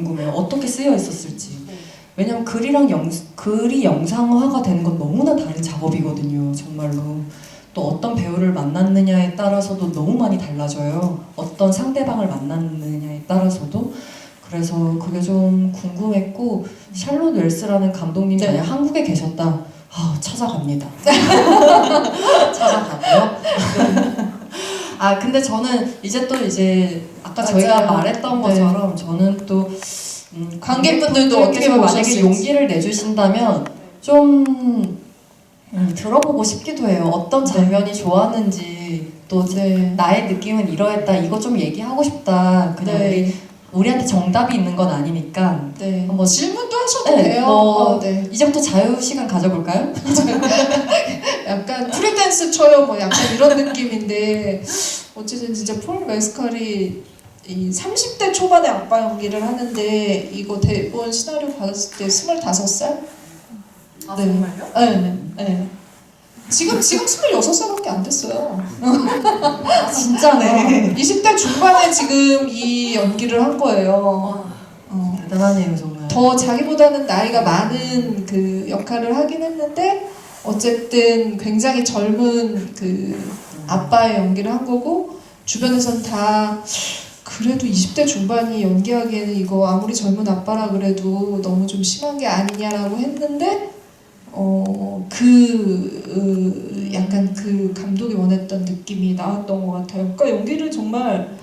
궁금해요. 어떻게 쓰여 있었을지. 왜냐면 글이 영상화가 되는 건 너무나 다른 작업이거든요. 정말로. 또 어떤 배우를 만났느냐에 따라서도 너무 많이 달라져요. 어떤 상대방을 만났느냐에 따라서도. 그래서 그게 좀 궁금했고, 샬롯 웰스라는 감독님이 만약 한국에 계셨다. 찾아갑니다. 찾아가고요. 아 근데 저는 이제 아까 저희가 말했던 것처럼 저는 또 관객분들도 어떻게 만약에 용기를 내주신다면 좀 들어보고 싶기도 해요. 어떤 장면이 좋았는지 또 나의 느낌은 이러했다. 이거 좀 얘기하고 싶다. 그냥 우리한테 정답이 있는 건 아니니까. 한번 질문도 하셔도 돼요. 이제부터 자유 시간 가져볼까요? 약간 프리댄스 쳐요, 뭐 약간 이런 느낌인데 어쨌든 진짜 폴 메스칼이 이 30대 초반의 아빠 연기를 하는데 이거 대본 시나리오 받았을 때 25살? 아 정말요? 네. 지금 26살밖에 안 됐어요. 아, 진짜네. 20대 중반에 지금 이 연기를 한 거예요. 대단하네요 정말. 더 자기보다는 나이가 많은 그 역할을 하긴 했는데 어쨌든 굉장히 젊은 그 아빠의 연기를 한 거고 주변에선 다 그래도 20대 중반이 연기하기에는 이거 아무리 젊은 아빠라 그래도 너무 좀 심한 게 아니냐라고 했는데 약간 그 감독이 원했던 느낌이 나왔던 것 같아요. 그러니까 연기를 정말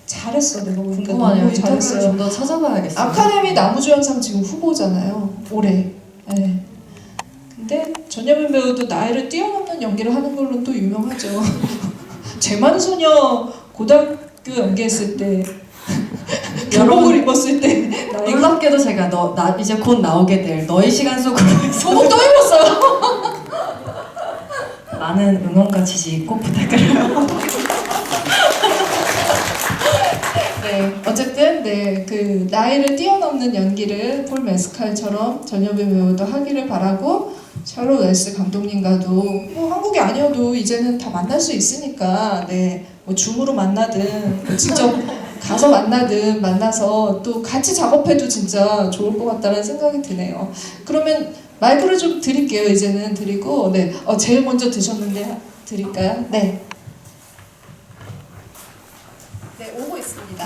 잘했어. 내가 보니까 궁금하네요. 너무 잘했어요. 좀 더 찾아봐야겠어요. 아카데미 나무주연상 지금 후보잖아요. 올해. 네. 근데 전여민 배우도 나이를 뛰어넘는 연기를 하는 걸로는 또 유명하죠. 제만소녀 고등학교 연기했을 때 교복을 입었을 때 놀랍게도 제가 나 이제 곧 나오게 될 너의 시간 속으로 교복 또 입었어요. 많은 응원과 지지 꼭 부탁드려요. 어쨌든 그 나이를 뛰어넘는 연기를 폴 메스칼처럼 전여배 배우도 하기를 바라고 샬롯 웰스 감독님과도 뭐 한국이 아니어도 이제는 다 만날 수 있으니까 뭐 줌으로 만나든 뭐 직접 가서 만나든 만나서 또 같이 작업해도 진짜 좋을 것 같다는 생각이 드네요. 그러면 마이크를 좀 드릴게요. 이제는 드리고 제일 먼저 드셨는데 드릴까요? 네, 오고 있습니다.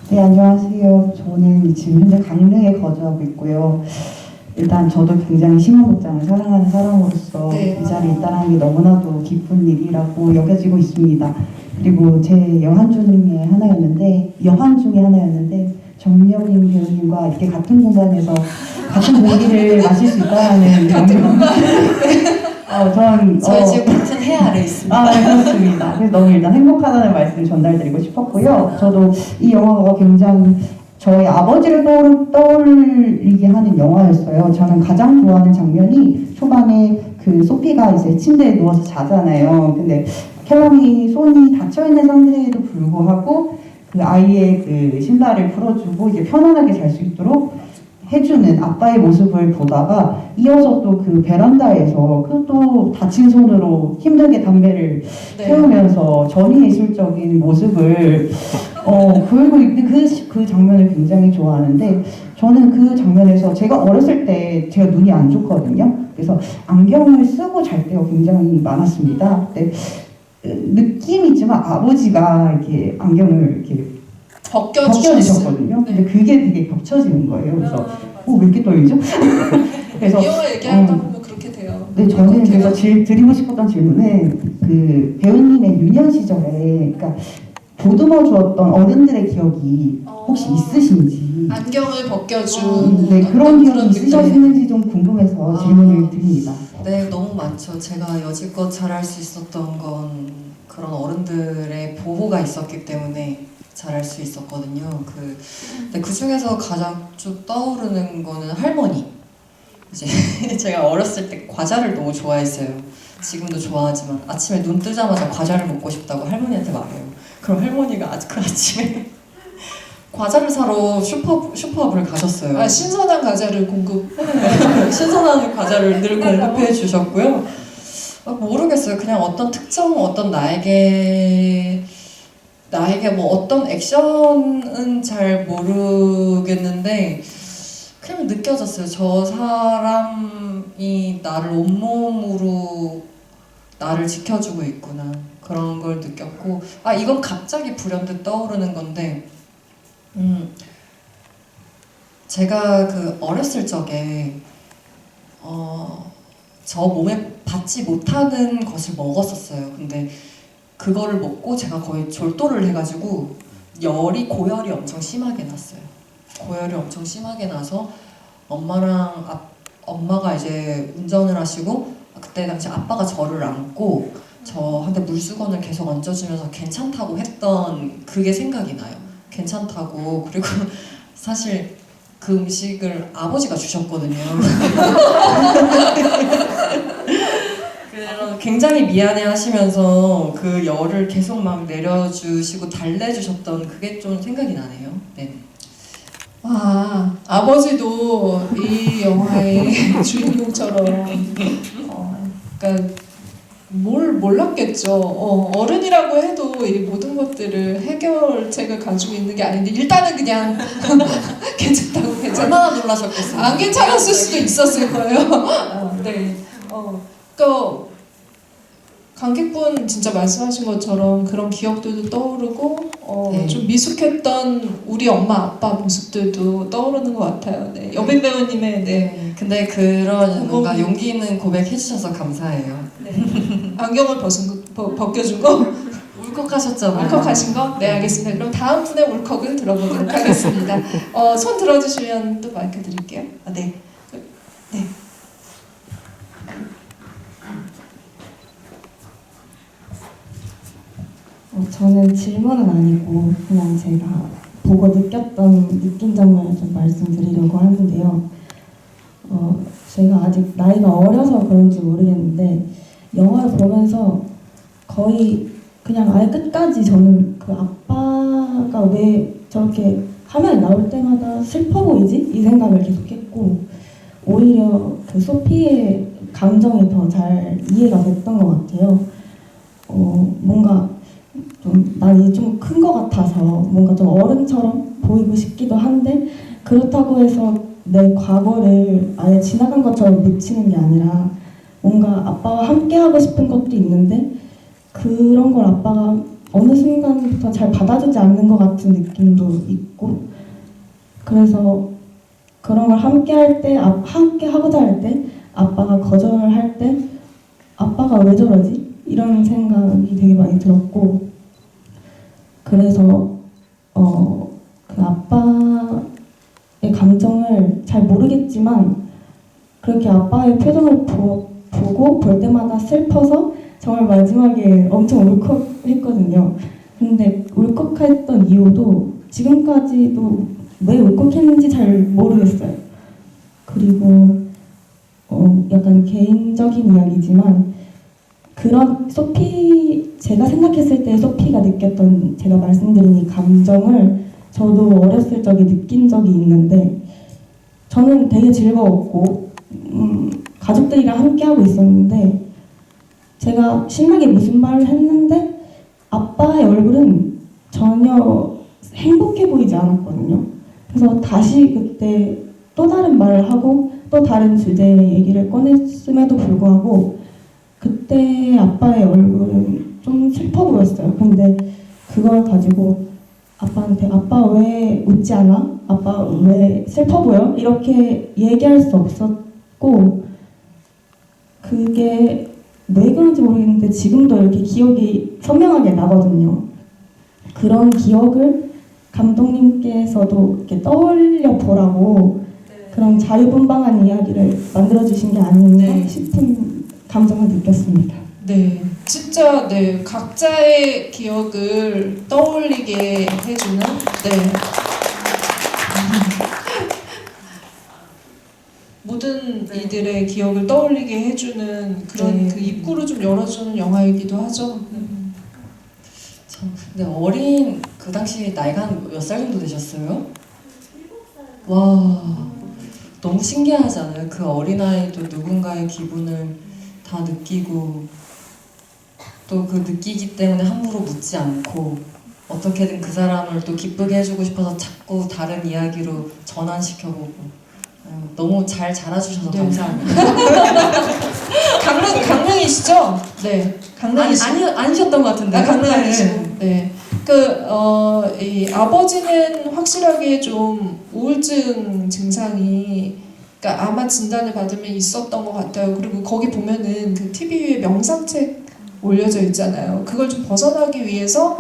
네, 안녕하세요. 저는 지금 현재 강릉에 거주하고 있고요. 일단 저도 굉장히 심화극장을 사랑하는 사람으로서 이 자리에 있다는 게 너무나도 기쁜 일이라고 여겨지고 있습니다. 그리고 제 여한 중에 하나였는데 정여린 배우님과 이렇게 같은 공간에서 같은 공기를 마실 수 있다는 저희 지금 같은 해 아래 있습니다. 네, 그렇습니다. 그래서 너무 일단 행복하다는 말씀을 전달드리고 싶었고요. 저도 이 영화가 굉장히 저희 아버지를 떠올리게 하는 영화였어요. 저는 가장 좋아하는 장면이 초반에 그 소피가 이제 침대에 누워서 자잖아요. 근데 켈럼이 손이 닫혀있는 상태에도 불구하고 그 아이의 그 신발을 풀어주고 이제 편안하게 잘 수 있도록 해주는 아빠의 모습을 보다가 이어서 또 그 베란다에서 그 또 다친 손으로 힘들게 담배를 태우면서 전위예술적인 모습을 보이고 있는 그 장면을 굉장히 좋아하는데 저는 그 장면에서 제가 어렸을 때 제가 눈이 안 좋거든요. 그래서 안경을 쓰고 잘 때가 굉장히 많았습니다. 근데 느낌이지만 아버지가 이렇게 안경을 이렇게 벗겨주셨거든요. 근데 그게 되게 겹쳐지는 거예요. 그래서 왜 이렇게 떨리죠? 그래서 이 영화 얘기하다 보면 그렇게 돼요. 네, 저는 그래서 드리고 싶었던 질문은 그 배우님의 유년 시절에 그러니까 보듬어 주었던 어른들의 기억이 혹시 있으신지 안경을 벗겨준 그런 기억이 있으셨는지 좀 궁금해서 질문을 드립니다. 네, 너무 많죠. 제가 여지껏 잘할 수 있었던 건 그런 어른들의 보호가 있었기 때문에 잘할 수 있었거든요. 근데 그 중에서 가장 쭉 떠오르는 거는 할머니. 이제 제가 어렸을 때 과자를 너무 좋아했어요. 지금도 좋아하지만 아침에 눈 뜨자마자 과자를 먹고 싶다고 할머니한테 말해요. 그럼 할머니가 그 아침에 과자를 사러 슈퍼업을 가셨어요. 신선한 과자를 신선한 과자를 늘 공급해 주셨고요. 모르겠어요. 그냥 어떤 나에게 나에게 뭐 어떤 액션은 잘 모르겠는데 그냥 느껴졌어요. 저 사람이 나를 온몸으로 나를 지켜주고 있구나. 그런 걸 느꼈고, 아, 이건 갑자기 불현듯 떠오르는 건데, 제가 그 어렸을 적에, 저 몸에 받지 못하는 것을 먹었었어요. 근데 그거를 먹고 제가 거의 졸도를 해가지고, 고열이 엄청 심하게 났어요. 고열이 엄청 심하게 나서, 엄마가 이제 운전을 하시고, 그때 당시 아빠가 저를 안고 저한테 물수건을 계속 얹어주면서 괜찮다고 했던 그게 생각이 나요. 괜찮다고. 그리고 사실 그 음식을 아버지가 주셨거든요. 그래서 굉장히 미안해 하시면서 그 열을 계속 막 내려주시고 달래주셨던 그게 좀 생각이 나네요. 네. 와, 아버지도 이 영화의 주인공처럼 그러니까 뭘 몰랐겠죠. 어른이라고 해도 이 모든 것들을 해결책을 가지고 있는 게 아닌데 일단은 그냥 괜찮다고 얼마나 놀라셨겠어요. 안 괜찮았을 수도 있었을 거예요. 네. 그러니까 관객분 진짜 말씀하신 것처럼 그런 기억들도 떠오르고 네. 좀 미숙했던 우리 엄마 아빠 모습들도 떠오르는 것 같아요. 네. 여빈 배우님의 네. 근데 그런 뭔가 용기 있는 고백 해주셔서 감사해요. 네. 안경을 벗겨준 거? 울컥하셨잖아요. 울컥하신 거? 네, 알겠습니다. 그럼 다음 분의 울컥을 들어보도록 하겠습니다. 손 들어주시면 또 마이크 드릴게요. 네. 네. 저는 질문은 아니고 그냥 제가 보고 느낀 점을 좀 말씀드리려고 하는데요. 제가 아직 나이가 어려서 그런지 모르겠는데 영화를 보면서 거의 그냥 아예 끝까지 저는 그 아빠가 왜 저렇게 화면에 나올 때마다 슬퍼 보이지? 이 생각을 계속했고 오히려 그 소피의 감정이 더 잘 이해가 됐던 것 같아요. 뭔가 좀 많이 좀 큰 것 같아서 뭔가 좀 어른처럼 보이고 싶기도 한데 그렇다고 해서 내 과거를 아예 지나간 것처럼 미치는 게 아니라 뭔가 아빠와 함께 하고 싶은 것도 있는데 그런 걸 아빠가 어느 순간부터 잘 받아주지 않는 것 같은 느낌도 있고 그래서 그런 걸 함께 하고자 할 때 아빠가 거절할 때 아빠가 왜 저러지? 이런 생각이 되게 많이 들었고 그래서 그 아빠의 감정을 잘 모르겠지만 그렇게 아빠의 표정을 보고 볼 때마다 슬퍼서 정말 마지막에 엄청 울컥했거든요. 근데 울컥했던 이유도 지금까지도 왜 울컥했는지 잘 모르겠어요. 그리고 약간 개인적인 이야기지만 그런 제가 생각했을 때 소피가 느꼈던 제가 말씀드린 이 감정을 저도 어렸을 적에 느낀 적이 있는데 저는 되게 즐거웠고 가족들이랑 함께하고 있었는데 제가 신나게 무슨 말을 했는데 아빠의 얼굴은 전혀 행복해 보이지 않았거든요. 그래서 다시 그때 또 다른 말을 하고 또 다른 주제의 얘기를 꺼냈음에도 불구하고 그때 아빠의 얼굴은 좀 슬퍼 보였어요. 근데 그걸 가지고 아빠한테 아빠 왜 웃지 않아? 아빠 왜 슬퍼 보여? 이렇게 얘기할 수 없었고 그게 왜 그런지 모르겠는데 지금도 이렇게 기억이 선명하게 나거든요. 그런 기억을 감독님께서도 이렇게 떠올려 보라고 그런 자유분방한 이야기를 만들어주신 게 아닌가 싶은 감정을 느꼈습니다. 네, 진짜 네 각자의 기억을 떠올리게 해주는 모든 이들의 기억을 떠올리게 해주는 그런 그 입구를 좀 열어주는 영화이기도 하죠. 참, 근데 그 당시 나이가 몇 살 정도 되셨어요? 7살. 와, 너무 신기하지 않아요? 그 어린아이도 누군가의 기분을 다 느끼고 또 그 느끼기 때문에 함부로 묻지 않고 어떻게든 그 사람을 또 기쁘게 해주고 싶어서 자꾸 다른 이야기로 전환시켜보고 너무 잘 자라주셔서 네. 감사합니다. 강릉이시죠? 네, 강릉이시죠? 아니셨던 것 같은데. 강릉이시고. 네. 이 아버지는 확실하게 좀 우울증 증상이, 그러니까 아마 진단을 받으면 있었던 것 같아요. 그리고 거기 보면은 그 TV 위에 명상책 올려져 있잖아요. 그걸 좀 벗어나기 위해서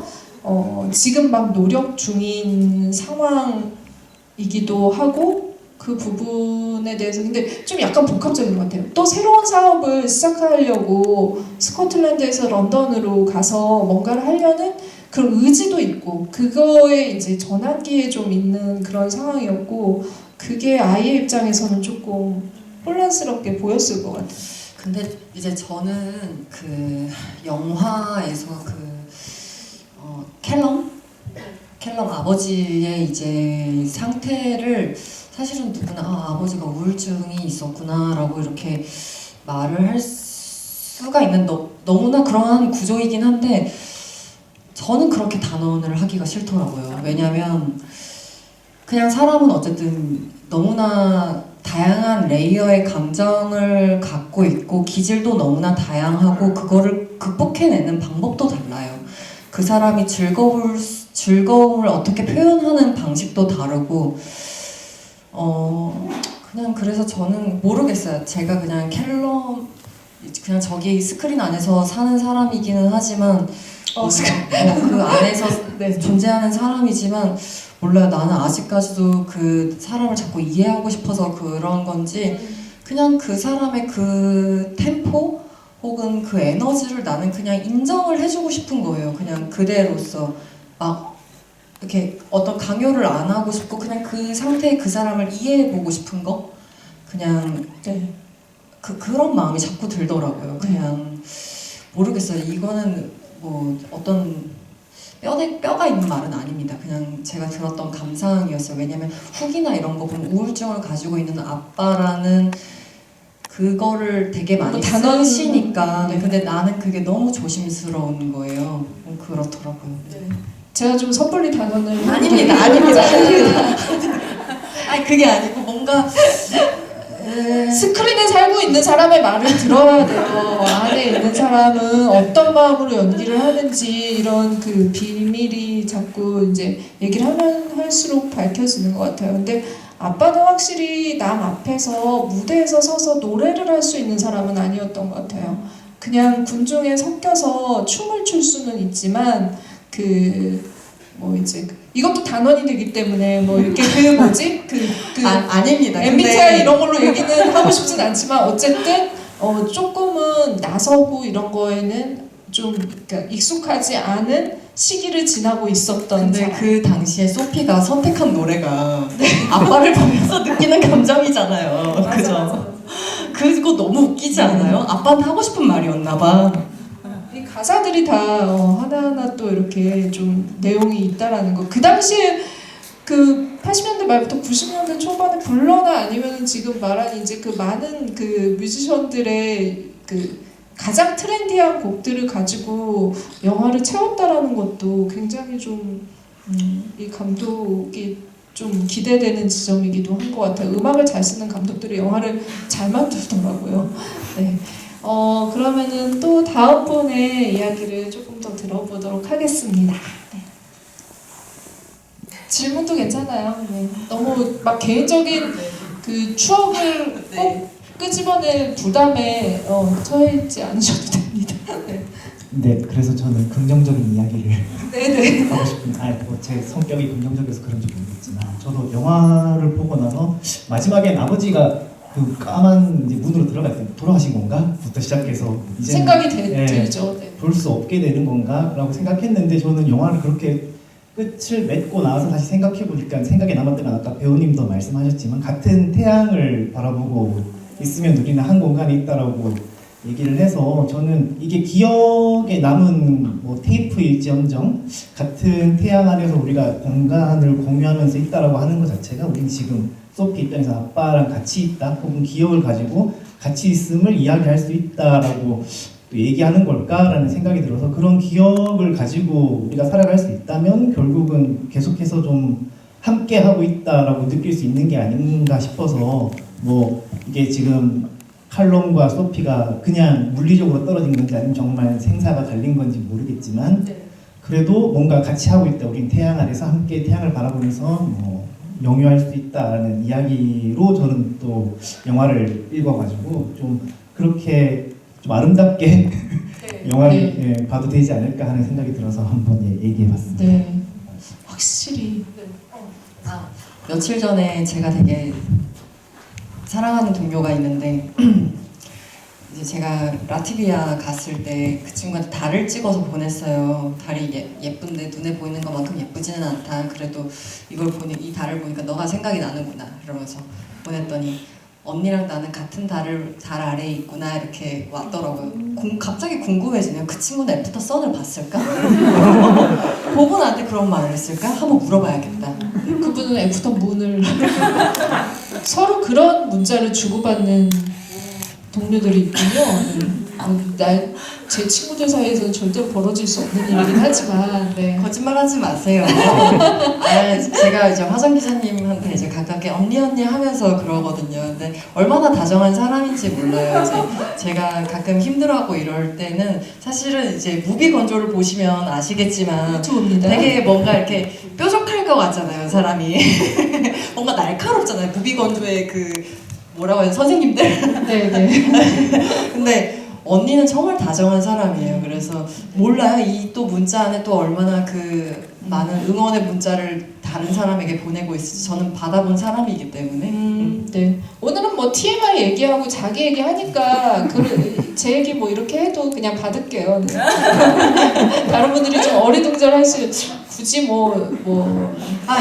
지금 막 노력 중인 상황이기도 하고, 그 부분에 대해서 근데 좀 약간 복합적인 것 같아요. 또 새로운 사업을 시작하려고 스코틀랜드에서 런던으로 가서 뭔가를 하려는 그런 의지도 있고, 그거에 이제 전환기에 좀 있는 그런 상황이었고, 그게 아이의 입장에서는 조금 혼란스럽게 보였을 것 같아요. 근데 이제 저는 그 영화에서 kell럼 아버지의 이제 상태를 사실은 누구나 아버지가 우울증이 있었구나라고 이렇게 말을 할 수가 있는 너무나 그러한 구조이긴 한데 저는 그렇게 단언을 하기가 싫더라고요. 왜냐면 그냥 사람은 어쨌든 너무나 다양한 레이어의 감정을 갖고 있고 기질도 너무나 다양하고 그거를 극복해내는 방법도 달라요. 그 사람이 즐거움을 어떻게 표현하는 방식도 다르고 그냥 그래서 저는 모르겠어요. 제가 그냥 그냥 저기 스크린 안에서 사는 사람이기는 하지만 그 안에서 네. 존재하는 사람이지만 몰라요. 나는 아직까지도 그 사람을 자꾸 이해하고 싶어서 그런 건지 그냥 그 사람의 그 템포 혹은 그 에너지를 나는 그냥 인정을 해주고 싶은 거예요. 그냥 그대로서 막 이렇게 어떤 강요를 안 하고 싶고 그냥 그 상태의 그 사람을 이해해보고 싶은 거 그냥 네. 그런 마음이 자꾸 들더라고요. 그냥 모르겠어요. 이거는 뭐 어떤 뼈가 있는 말은 아닙니다. 그냥 제가 들었던 감상이었어요. 왜냐면 후기나 이런 거 보면 우울증을 가지고 있는 아빠라는 그거를 되게 많이 쓰시니까 네. 근데 나는 그게 너무 조심스러운 거예요. 그렇더라고요. 네. 제가 좀 섣불리 단언을 아닙니다. 아니 그게 아니고 뭔가 스크린에 살고 있는 사람의 말을 들어야 돼요. 안에 있는 사람은 어떤 마음으로 연기를 하는지 이런 그 비밀이 자꾸 이제 얘기를 하면 할수록 밝혀지는 것 같아요. 근데 아빠는 확실히 남 앞에서 무대에서 서서 노래를 할 수 있는 사람은 아니었던 것 같아요. 그냥 군중에 섞여서 춤을 출 수는 있지만 뭐 이제 이것도 단언이 되기 때문에 뭐 이렇게 아닙니다. MBTI 이런 걸로 얘기는 하고 싶진 않지만 어쨌든 조금은 나서고 이런 거에는 좀 그러니까 익숙하지 않은 시기를 지나고 있었던 근데 사람. 그 당시에 소피가 선택한 노래가 아빠를 보면서 느끼는 감정이잖아요. 그죠? 그거 너무 웃기지 않아요? 아빠한테 하고 싶은 말이었나 봐. 이 가사들이 다 하나하나 또 이렇게 좀 내용이 있다라는 거. 그 당시에 그 80년대 말부터 90년대 초반에 불러나 아니면 지금 말한 이제 그 많은 그 뮤지션들의 그 가장 트렌디한 곡들을 가지고 영화를 채웠다라는 것도 굉장히 좀 이 감독이 좀 기대되는 지점이기도 한 것 같아요. 음악을 잘 쓰는 감독들이 영화를 잘 만들더라고요. 네. 그러면은 또 다음번에 이야기를 조금 더 들어보도록 하겠습니다. 네. 질문도 괜찮아요. 네. 너무 막 개인적인 그 추억을 꼭 끄집어낼 부담에 처해 있지 않으셔도 됩니다. 네. 네, 그래서 저는 긍정적인 이야기를 네네. 하고 싶은, 제 성격이 긍정적이어서 그런지 모르겠지만, 저도 영화를 보고 나서 마지막엔 아버지가 그 까만 이제 문으로 들어갔을 때 돌아가신 건가?부터 시작해서 이제 생각이 들죠. 네. 볼 수 없게 되는 건가라고 생각했는데 저는 영화를 그렇게 끝을 맺고 나서 다시 생각해 보니까 생각에 남았던 건 아까 배우님도 말씀하셨지만 같은 태양을 바라보고 있으면 우리는 한 공간에 있다라고 얘기를 해서 저는 이게 기억에 남은 뭐 테이프일지언정 같은 태양 안에서 우리가 공간을 공유하면서 있다라고 하는 것 자체가 우리는 지금 소피 입장에서 아빠랑 같이 있다 혹은 기억을 가지고 같이 있음을 이야기할 수 있다라고 또 얘기하는 걸까라는 생각이 들어서 그런 기억을 가지고 우리가 살아갈 수 있다면 결국은 계속해서 좀 함께 하고 있다라고 느낄 수 있는 게 아닌가 싶어서 뭐 이게 지금 칼럼과 소피가 그냥 물리적으로 떨어진 건지 아니면 정말 생사가 달린 건지 모르겠지만 그래도 뭔가 같이 하고 있다. 우린 태양 아래서 함께 태양을 바라보면서 뭐 영유할 수 있다라는 이야기로 저는 또 영화를 읽어가지고 좀 그렇게 좀 아름답게 영화를 예, 봐도 되지 않을까 하는 생각이 들어서 한번 예, 얘기해봤습니다. 네. 확실히. 며칠 전에 제가 되게 사랑하는 동료가 있는데 이제 제가 라트비아 갔을 때 그 친구한테 달을 찍어서 보냈어요. 달이 예쁜데 눈에 보이는 것만큼 예쁘지는 않다. 그래도 이 달을 보니까 너가 생각이 나는구나. 이러면서 보냈더니 언니랑 나는 같은 달 아래에 있구나 이렇게 왔더라고요. 갑자기 궁금해지네요. 그 친구는 애프터 선을 봤을까? 보고 나한테 그런 말을 했을까? 한번 물어봐야겠다. 그분은 애프터 문을 서로 그런 문자를 주고받는 동료들이 있군요. 제 친구들 사이에서는 절대로 벌어질 수 없는 일이긴 하지만 네. 거짓말하지 마세요. 제가 이제 화정 기자님한테 이제 가깝게 언니 하면서 그러거든요. 근데 얼마나 다정한 사람인지 몰라요. 이제 제가 가끔 힘들어하고 이럴 때는 사실은 이제 무비 건조를 보시면 아시겠지만 유튜브입니다. 되게 뭔가 이렇게 뾰족할 것 같잖아요, 사람이. 뭔가 날카롭잖아요. 무비 건조의 그 뭐라고 해야 선생님들. 네네. 근데 언니는 정말 다정한 사람이에요. 그래서 몰라요. 이 또 문자 안에 또 얼마나 그 많은 응원의 문자를 다른 사람에게 보내고 있을지 저는 받아본 사람이기 때문에. 네. 오늘은 뭐 TMI 얘기하고 자기 얘기하니까 제 얘기 뭐 이렇게 해도 그냥 받을게요. 네. 다른 분들이 좀 어리둥절할 수 굳이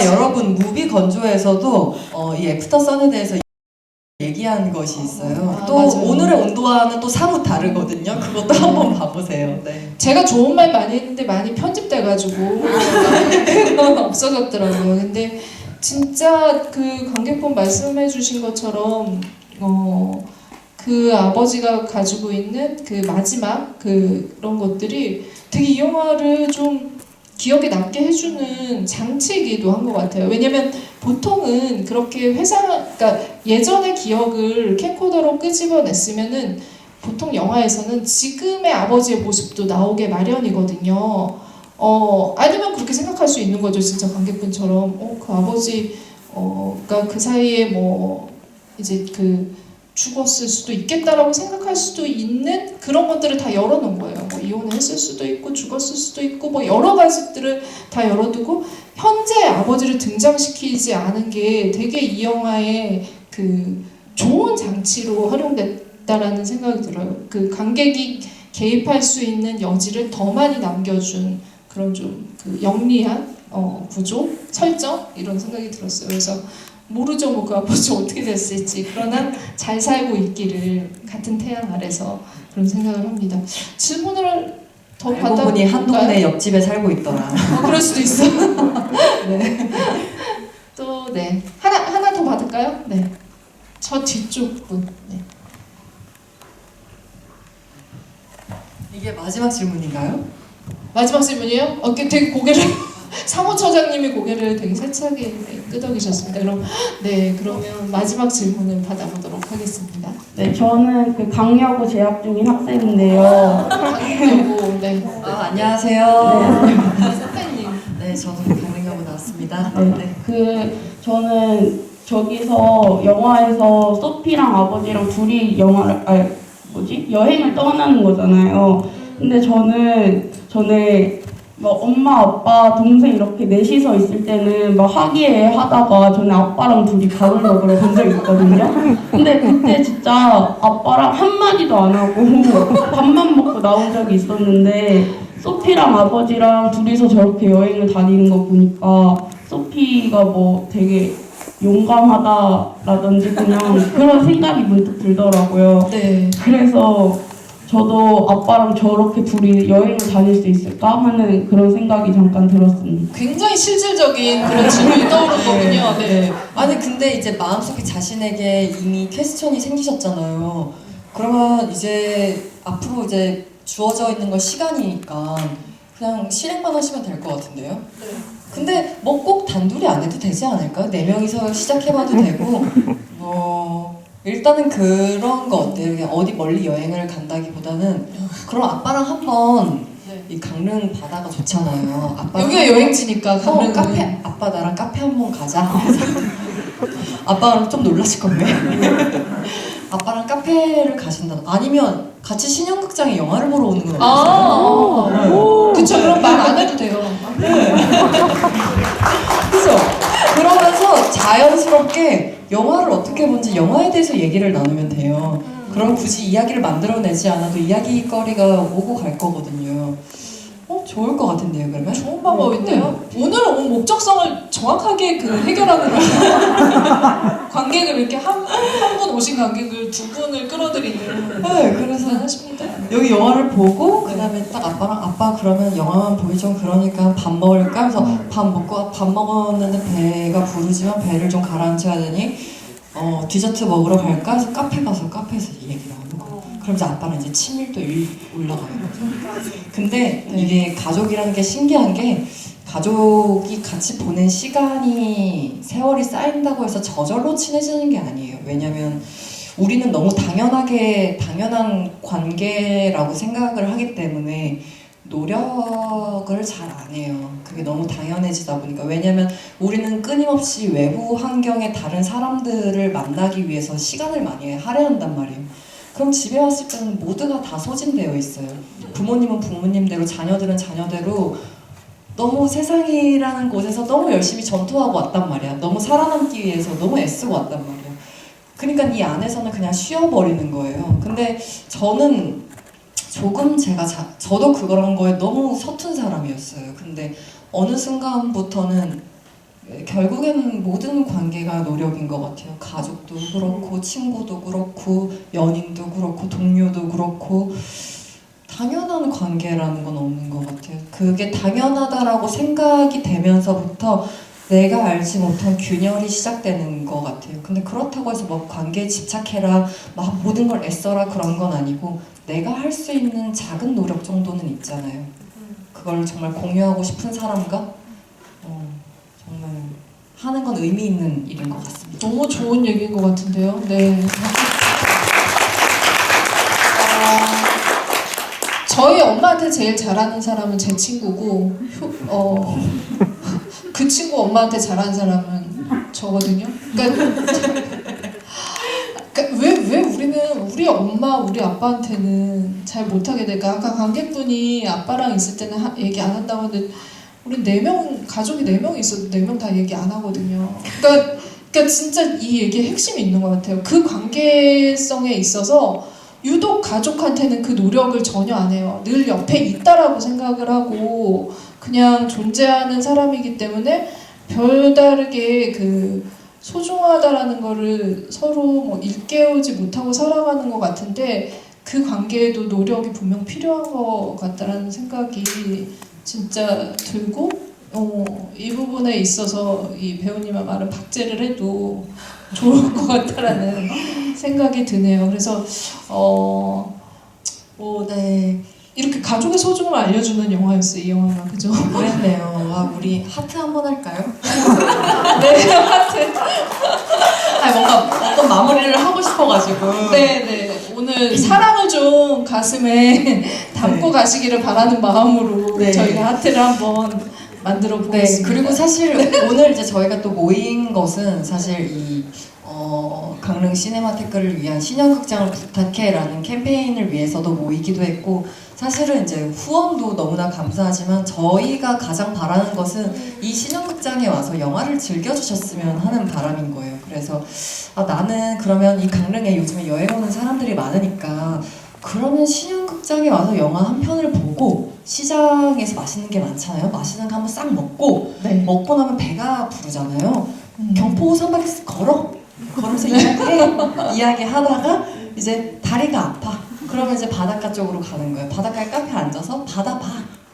여러분 무비 건조에서도 이 애프터 선에 대해서 얘기한 것이 있어요. 또 맞아요. 오늘의 온도와는 또 사뭇 다르거든요. 그것도 한번 봐보세요. 네. 제가 좋은 말 많이 했는데 많이 편집돼가지고 그건 없어졌더라고요. 근데 진짜 그 관객분 말씀해주신 것처럼 그 아버지가 가지고 있는 그 마지막 그런 것들이 되게 이 영화를 좀 기억에 남게 해주는 장치이기도 한 것 같아요. 왜냐면 보통은 그렇게 그러니까 예전의 기억을 캠코더로 끄집어냈으면은 보통 영화에서는 지금의 아버지의 모습도 나오게 마련이거든요. 아니면 그렇게 생각할 수 있는 거죠. 진짜 관객분처럼 그 아버지 그러니까 그 사이에 뭐 이제 그 죽었을 수도 있겠다라고 생각할 수도 있는 그런 것들을 다 열어놓은 거예요. 뭐 이혼을 했을 수도 있고 죽었을 수도 있고 뭐 여러 가지들을 다 열어두고 현재 아버지를 등장시키지 않은 게 되게 이 영화의 그 좋은 장치로 활용됐다라는 생각이 들어요. 그 관객이 개입할 수 있는 여지를 더 많이 남겨준 그런 좀 그 영리한 구조, 설정 이런 생각이 들었어요. 그래서 모르죠, 뭐 그 아버지 어떻게 됐을지. 그러나 잘 살고 있기를 같은 태양 아래서 그런 생각을 합니다. 질문을 더 알고 받아 보니 한 동네 옆집에 살고 있더라. 그럴 수도 있어. 네. 또 네. 하나 더 받을까요? 네. 저 뒤쪽 분. 네. 이게 마지막 질문인가요? 마지막 질문이에요? 되게 고개를 사무처장님이 고개를 되게 세차게 끄덕이셨습니다. 그러면 마지막 질문을 받아보도록 하겠습니다. 네, 저는 그 강여고 재학 중인 학생인데요. 강릉여고, 네. 안녕하세요. 선배님. 네, 저도 강릉여고 나왔습니다. 네, 저는 저기서 영화에서 소피랑 아버지랑 둘이 여행을 떠나는 거잖아요. 근데 저는 전에 뭐 엄마, 아빠, 동생 이렇게 넷이서 있을 때는 막 화기애애하다가 저는 아빠랑 둘이 밥을 먹으러 간 적이 있거든요. 근데 그때 진짜 아빠랑 한마디도 안 하고 밥만 먹고 나온 적이 있었는데 소피랑 아버지랑 둘이서 저렇게 여행을 다니는 거 보니까 소피가 뭐 되게 용감하다라든지 그냥 그런 생각이 문득 들더라고요. 네. 그래서 저도 아빠랑 저렇게 둘이 여행을 다닐 수 있을까 하는 그런 생각이 잠깐 들었습니다. 굉장히 실질적인 그런 질문이 떠오른 거군요. 네. 아니 근데 이제 마음속에 자신에게 이미 퀘스천이 생기셨잖아요. 그러면 이제 앞으로 이제 주어져 있는 건 시간이니까 그냥 실행만 하시면 될 것 같은데요. 근데 뭐 꼭 단둘이 안 해도 되지 않을까요? 4명이서 시작해봐도 되고 뭐 일단은 그런 거 어때요? 그냥 어디 멀리 여행을 간다기보다는 그럼 아빠랑 한번 이 강릉 바다가 좋잖아요. 아빠 여기가 여행지니까 강릉은. 카페 아빠 나랑 카페 한번 가자. 아빠랑 좀 놀라실 건데. 아빠랑 카페를 가신다. 아니면 같이 신영극장에 영화를 보러 오는 건 어떠세요? 그쵸, 그럼 말 안 해도 돼요. 그죠? 그러면서 자연스럽게 영화를 어떻게 본지 영화에 대해서 얘기를 나누면 돼요. 그럼 굳이 이야기를 만들어내지 않아도 이야기거리가 오고 갈 거거든요. 좋을 것 같은데요, 그러면? 좋은 방법인데요. 오늘 온 목적성을 정확하게 해결하는 거예요. 관객을 이렇게 한 분 오신 관객을 2분을 끌어들이는. 네, 그래서 하십니다. 여기 영화를 보고 그다음에 딱 아빠랑 아빠 그러면 영화만 보기 좀 그러니까 밥 먹을까 해서 밥 먹고 밥 먹었는데 배가 부르지만 배를 좀 가라앉혀야 되니 디저트 먹으러 갈까 해서 카페 가서 카페에서 얘기를 하는 거예요. 그럼 이제 아빠는 이제 친밀도 올라가요. 근데 이게 가족이라는 게 신기한 게 가족이 같이 보낸 시간이 세월이 쌓인다고 해서 저절로 친해지는 게 아니에요. 왜냐면 우리는 너무 당연한 관계라고 생각을 하기 때문에 노력을 잘 안 해요. 그게 너무 당연해지다 보니까. 왜냐면 우리는 끊임없이 외부 환경의 다른 사람들을 만나기 위해서 시간을 많이 할애한단 말이에요. 그럼 집에 왔을 때는 모두가 다 소진되어 있어요. 부모님은 부모님대로, 자녀들은 자녀대로 너무 세상이라는 곳에서 너무 열심히 전투하고 왔단 말이야. 너무 살아남기 위해서 너무 애쓰고 왔단 말이야. 그러니까 이 안에서는 그냥 쉬어버리는 거예요. 근데 저는 조금 저도 그런 거에 너무 서툰 사람이었어요. 근데 어느 순간부터는 결국에는 모든 관계가 노력인 것 같아요. 가족도 그렇고 친구도 그렇고 연인도 그렇고 동료도 그렇고 당연한 관계라는 건 없는 것 같아요. 그게 당연하다라고 생각이 되면서부터 내가 알지 못한 균열이 시작되는 것 같아요. 근데 그렇다고 해서 뭐 관계에 집착해라, 막 모든 걸 애써라 그런 건 아니고 내가 할 수 있는 작은 노력 정도는 있잖아요. 그걸 정말 공유하고 싶은 사람과 정말 하는 건 의미 있는 일인 것 같습니다. 너무 좋은 얘기인 것 같은데요. 네. 저희 엄마한테 제일 잘하는 사람은 제 친구고, 그 친구 엄마한테 잘하는 사람은 저거든요. 그러니까 왜 우리는 우리 엄마, 우리 아빠한테는 잘 못하게 될까? 아까 관객분이 아빠랑 있을 때는 얘기 안 한다고 하는데 우리 4명, 가족이 4명이 있어도 4명 다 얘기 안 하거든요. 그러니까 진짜 이 얘기에 핵심이 있는 것 같아요. 그 관계성에 있어서 유독 가족한테는 그 노력을 전혀 안 해요. 늘 옆에 있다라고 생각을 하고 그냥 존재하는 사람이기 때문에 별다르게 소중하다라는 거를 서로 뭐 일깨우지 못하고 살아가는 것 같은데 그 관계에도 노력이 분명 필요한 것 같다라는 생각이 진짜 들고 이 부분에 있어서 이 배우님의 말은 박제를 해도 좋을 것 같다라는 생각이 드네요. 그래서 네. 이렇게 가족의 소중함을 알려주는 영화였어요, 이 영화가. 그죠? 그랬네요. 와, 우리 하트 한번 할까요? 네, 하트. 뭔가 어떤 마무리를 하고 싶어가지고. 네. 오늘 사랑을 좀 가슴에 담고 가시기를 바라는 마음으로 네. 저희가 하트를 한번 만들어 네, 보겠습니다. 그리고 사실 오늘 이제 저희가 또 모인 것은 사실 이 강릉 시네마테크를 위한 신영극장을 부탁해라는 캠페인을 위해서도 모이기도 했고 사실은 이제 후원도 너무나 감사하지만 저희가 가장 바라는 것은 이 신영극장에 와서 영화를 즐겨주셨으면 하는 바람인 거예요. 그래서 나는 그러면 이 강릉에 요즘에 여행 오는 사람들이 많으니까 그러면 신영극장에 와서 영화 한 편을 보고 시장에서 맛있는 게 많잖아요. 맛있는 거 한번 싹 먹고 먹고 나면 배가 부르잖아요. 경포 오선박에 걸어서 이야기하다가 이제 다리가 아파. 그러면 이제 바닷가 쪽으로 가는 거예요. 바닷가에 카페에 앉아서 바다 봐.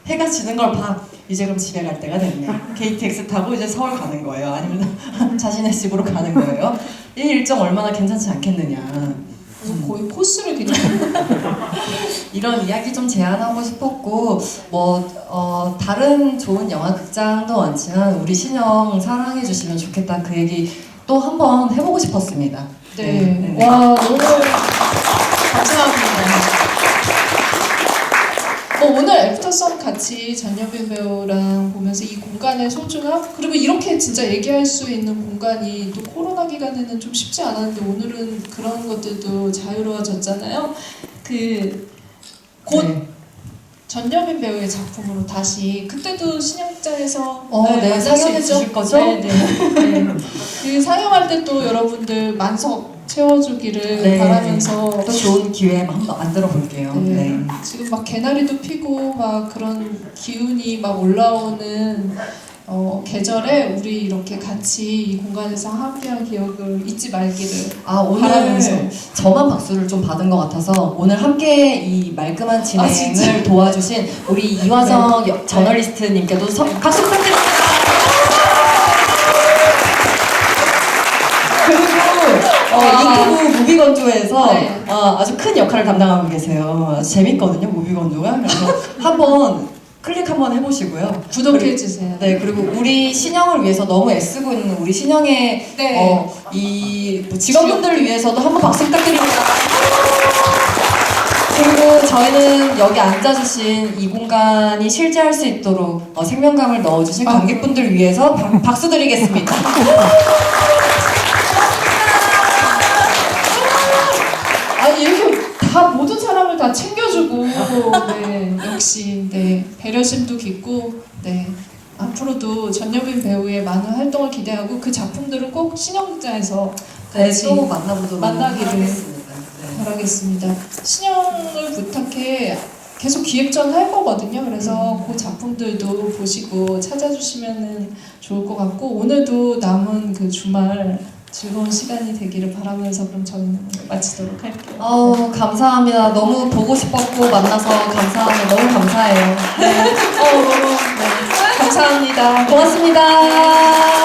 해가 지는 걸 봐. 이제 그럼 집에 갈 때가 됐네. KTX 타고 이제 서울 가는 거예요. 아니면 자신의 집으로 가는 거예요. 이 일정 얼마나 괜찮지 않겠느냐. 그래서 거의 코스를 그냥 이런 이야기 좀 제안하고 싶었고 다른 좋은 영화 극장도 많지만 우리 신영 사랑해 주시면 좋겠다 그 얘기 또 한번 해보고 싶었습니다. 네. 와 너무 감사합니다. 오늘 애프터선 같이 전여빈 배우랑 보면서 이 공간의 소중함 그리고 이렇게 진짜 얘기할 수 있는 공간이 또 코로나 기간에는 좀 쉽지 않았는데 오늘은 그런 것들도 자유로워졌잖아요. 곧 네. 전여빈 배우의 작품으로 다시 그때도 신영장에서 네, 만날 수 상영해 있죠? 주실 거죠? 네. 그 상영할 때 또 여러분들 만석 채워주기를 네. 바라면서 또 좋은 기회 한번 만들어 볼게요. 네. 지금 막 개나리도 피고 막 그런 기운이 막 올라오는 계절에 우리 이렇게 같이 이 공간에서 함께한 기억을 잊지 말기를 오늘 바라면서. 저만 박수를 좀 받은 것 같아서 오늘 함께 이 말끔한 진행을 진짜? 도와주신 우리 이화정 저널리스트님께도 박수 부탁드립니다. 그리고 유튜브 무비건조에서 네. 아주 큰 역할을 담당하고 계세요. 아주 재밌거든요, 무비건조가. 그래서 한번 클릭 한번 해보시고요. 구독해주세요. 네, 그리고 우리 신영을 위해서 너무 애쓰고 있는 우리 신영의 네. 이 직원분들을 위해서도 한번 박수 부탁드립니다. 그리고 저희는 여기 앉아주신 이 공간이 실제할 수 있도록 생명감을 넣어주신 관객분들 위해서 박수 드리겠습니다. 아니 이렇게 다 모든 사람을 다 챙겨주고 역시 배려심도 깊고 앞으로도 전여빈 배우의 많은 활동을 기대하고 그 작품들을 꼭 신영극장에서 같이 또 만나보도록 만나기를 하겠습니다. 바라겠습니다. 신영을 부탁해 계속 기획전 할 거거든요. 그래서 그 작품들도 보시고 찾아주시면 좋을 것 같고 오늘도 남은 그 주말 즐거운 시간이 되기를 바라면서 그럼 저희는 오늘 마치도록 할게요. 감사합니다. 너무 보고 싶었고 만나서 감사합니다. 너무 감사해요. 너무 감사합니다. 고맙습니다.